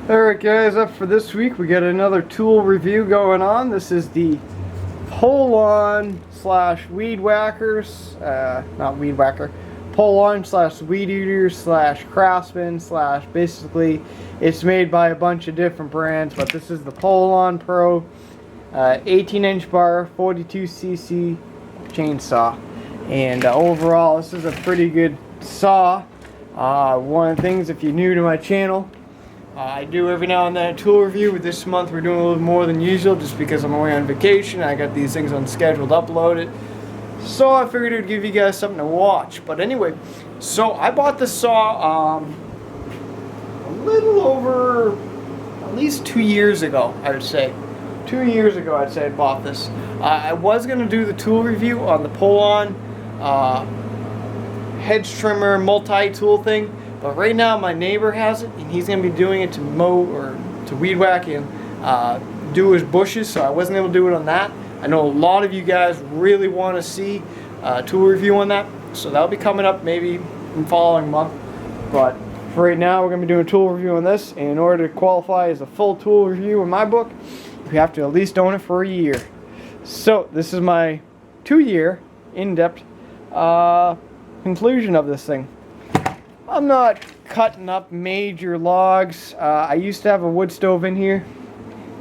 Alright guys, up for this week we got another tool review going on. This is the Poulan slash weed whackers, not weed whacker, Poulan slash weed eater slash craftsman slash, basically it's made by a bunch of different brands, but this is the Poulan Pro 18-inch bar 42cc chainsaw. And overall this is a pretty good saw. One of the things, if you're new to my channel, I do every now and then a tool review, but this month we're doing a little more than usual just because I'm away on vacation. I got these things on schedule to upload it. So I figured it would give you guys something to watch. But anyway, so I bought this saw a little over at least 2 years ago, I would say. 2 years ago I'd say I bought this. I was going to do the tool review on the Poulan hedge trimmer multi-tool thing. But right now my neighbor has it, and he's going to be doing it to mow or to weed whack and do his bushes, so I wasn't able to do it on that. I know a lot of you guys really want to see a tool review on that, so that'll be coming up maybe in the following month. But for right now we're going to be doing a tool review on this, and in order to qualify as a full tool review in my book, you have to at least own it for a year. So this is my 2-year in-depth conclusion of this thing. I'm not cutting up major logs. I used to have a wood stove in here.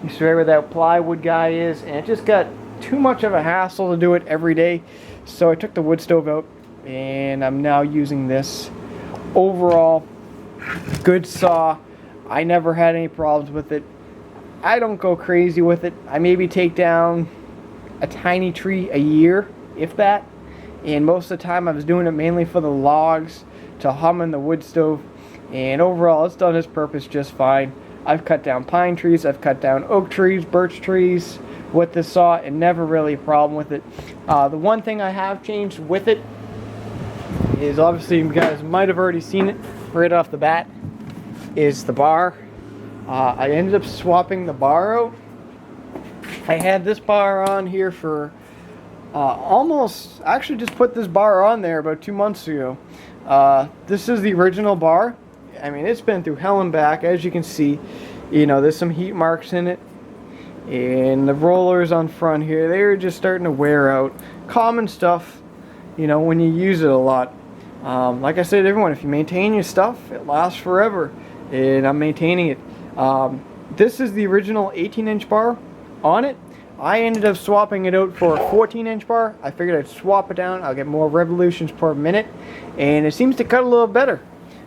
You see where that plywood guy is, and it just got too much of a hassle to do it every day. So I took the wood stove out, and I'm now using this. Overall, good saw. I never had any problems with it. I don't go crazy with it. I maybe take down a tiny tree a year, if that. And most of the time I was doing it mainly for the logs, to hum in the wood stove, and overall it's done its purpose just fine. I've cut down pine trees, I've cut down oak trees, birch trees with this saw, and never really a problem with it. The one thing I have changed with it is, obviously you guys might have already seen it right off the bat, is the bar. I ended up swapping the bar out. I had this bar on here for almost, actually just put this bar on there about 2 months ago. This is the original bar. I mean, it's been through hell and back, as you can see. You know, there's some heat marks in it, and the rollers on front here, they're just starting to wear out. Common stuff, you know, when you use it a lot. Like I said to everyone, if you maintain your stuff, it lasts forever, and I'm maintaining it. This is the original 18-inch bar on it. I ended up swapping it out for a 14-inch bar. I figured I'd swap it down. I'll get more revolutions per minute, and it seems to cut a little better.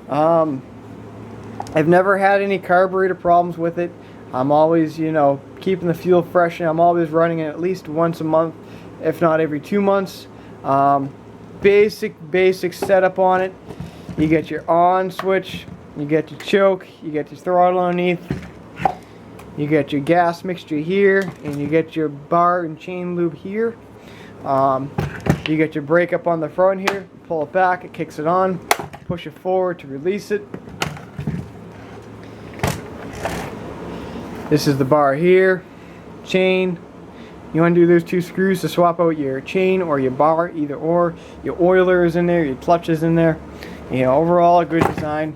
I've never had any carburetor problems with it. I'm always, you know, keeping the fuel fresh, and I'm always running it at least once a month, if not every 2 months. Basic setup on it. You get your on switch, you get your choke, you get your throttle underneath. You get your gas mixture here, and you get your bar and chain lube here. You get your brake up on the front here. Pull it back, it kicks it on. Push it forward to release it. This is the bar here. Chain. You undo those 2 screws to swap out your chain or your bar, either or. Your oiler is in there, your clutch is in there. You know, overall a good design.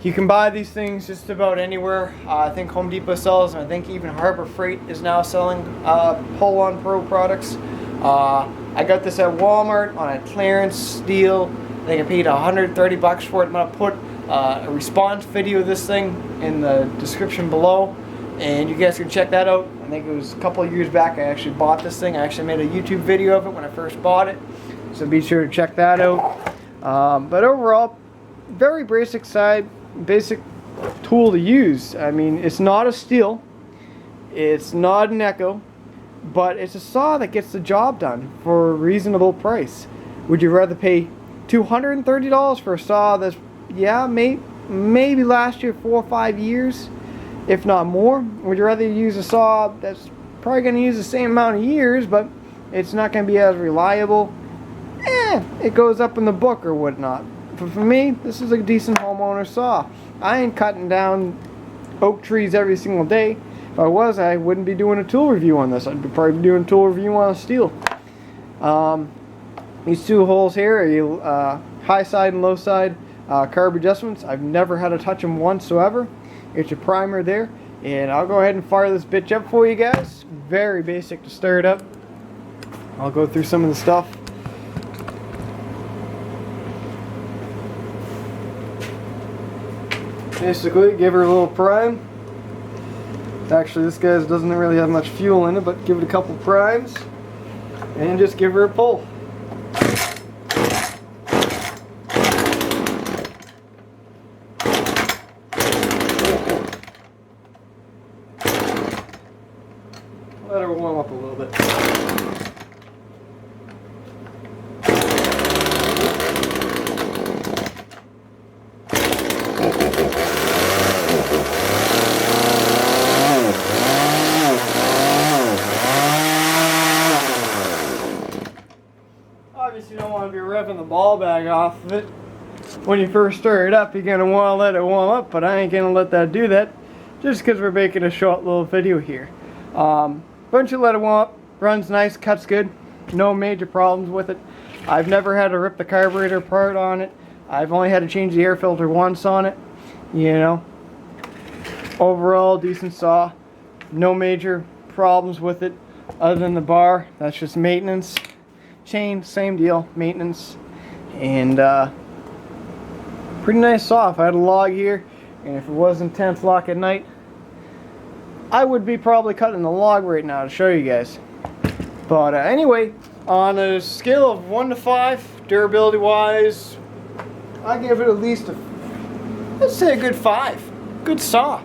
You can buy these things just about anywhere. I think Home Depot sells them. I think even Harbor Freight is now selling Poulan Pro products. I got this at Walmart on a clearance deal. I think I paid $130 for it. I'm going to put a response video of this thing in the description below, and you guys can check that out. I think it was a couple of years back I actually bought this thing. I actually made a YouTube video of it when I first bought it, so be sure to check that out. But overall, very basic tool to use. I mean, it's not a steel, it's not an Echo, but it's a saw that gets the job done for a reasonable price. Would you rather pay $230 for a saw that's, yeah, maybe last year 4 or 5 years, if not more? Would you rather use a saw that's probably going to use the same amount of years, but it's not going to be as reliable? It goes up in the book or whatnot. But for me, this is a decent homeowner saw. I ain't cutting down oak trees every single day. If I was, I wouldn't be doing a tool review on this. I'd be probably doing a tool review on a steel. These 2 holes here are high side and low side Carb adjustments, I've never had to touch them whatsoever. It's your primer there. And I'll go ahead and fire this bitch up for you guys. Very basic to stir it up. I'll go through some of the stuff. Basically, give her a little prime. Actually, this guy's doesn't really have much fuel in it, but give it a couple primes. And just give her a pull. Let her warm up a little bit. Obviously, you don't want to be revving the ball bag off of it. When you first stir it up, you're going to want to let it warm up, but I ain't going to let that do that just because we're making a short little video here. Once you let it warm up, runs nice, cuts good, no major problems with it. I've never had to rip the carburetor apart on it. I've only had to change the air filter once on it. You know, overall decent saw, no major problems with it other than the bar. That's just maintenance. Chain, same deal, maintenance. And pretty nice saw. If I had a log here and if it wasn't 10th lock at night, I would be probably cutting the log right now to show you guys. But anyway, on a scale of 1 to 5, durability wise, I give it at least let's say a good 5. Good saw.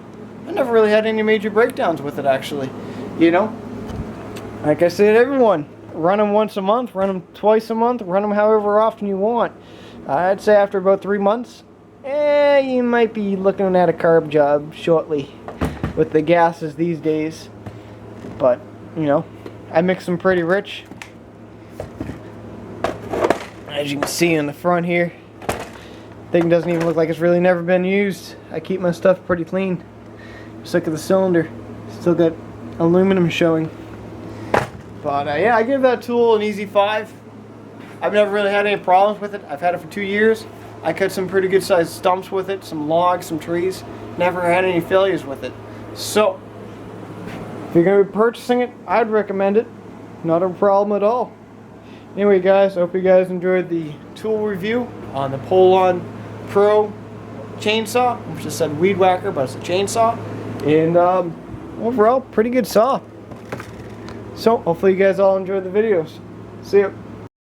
I never really had any major breakdowns with it actually. You know, like I said, everyone, run them once a month, run them twice a month, run them however often you want. I'd say after about 3 months, you might be looking at a carb job shortly with the gases these days. But, you know, I mix them pretty rich. As you can see in the front here, thing doesn't even look like it's really never been used. I keep my stuff pretty clean. Just look at the cylinder, still got aluminum showing. But yeah, I give that tool an easy 5. I've never really had any problems with it. I've had it for 2 years. I cut some pretty good sized stumps with it, some logs, some trees. Never had any failures with it. So, if you're going to be purchasing it, I'd recommend it. Not a problem at all. Anyway guys, I hope you guys enjoyed the tool review on the Poulan Pro chainsaw, which just said weed whacker, but it's a chainsaw. And overall, pretty good saw. So, hopefully you guys all enjoyed the videos. See ya.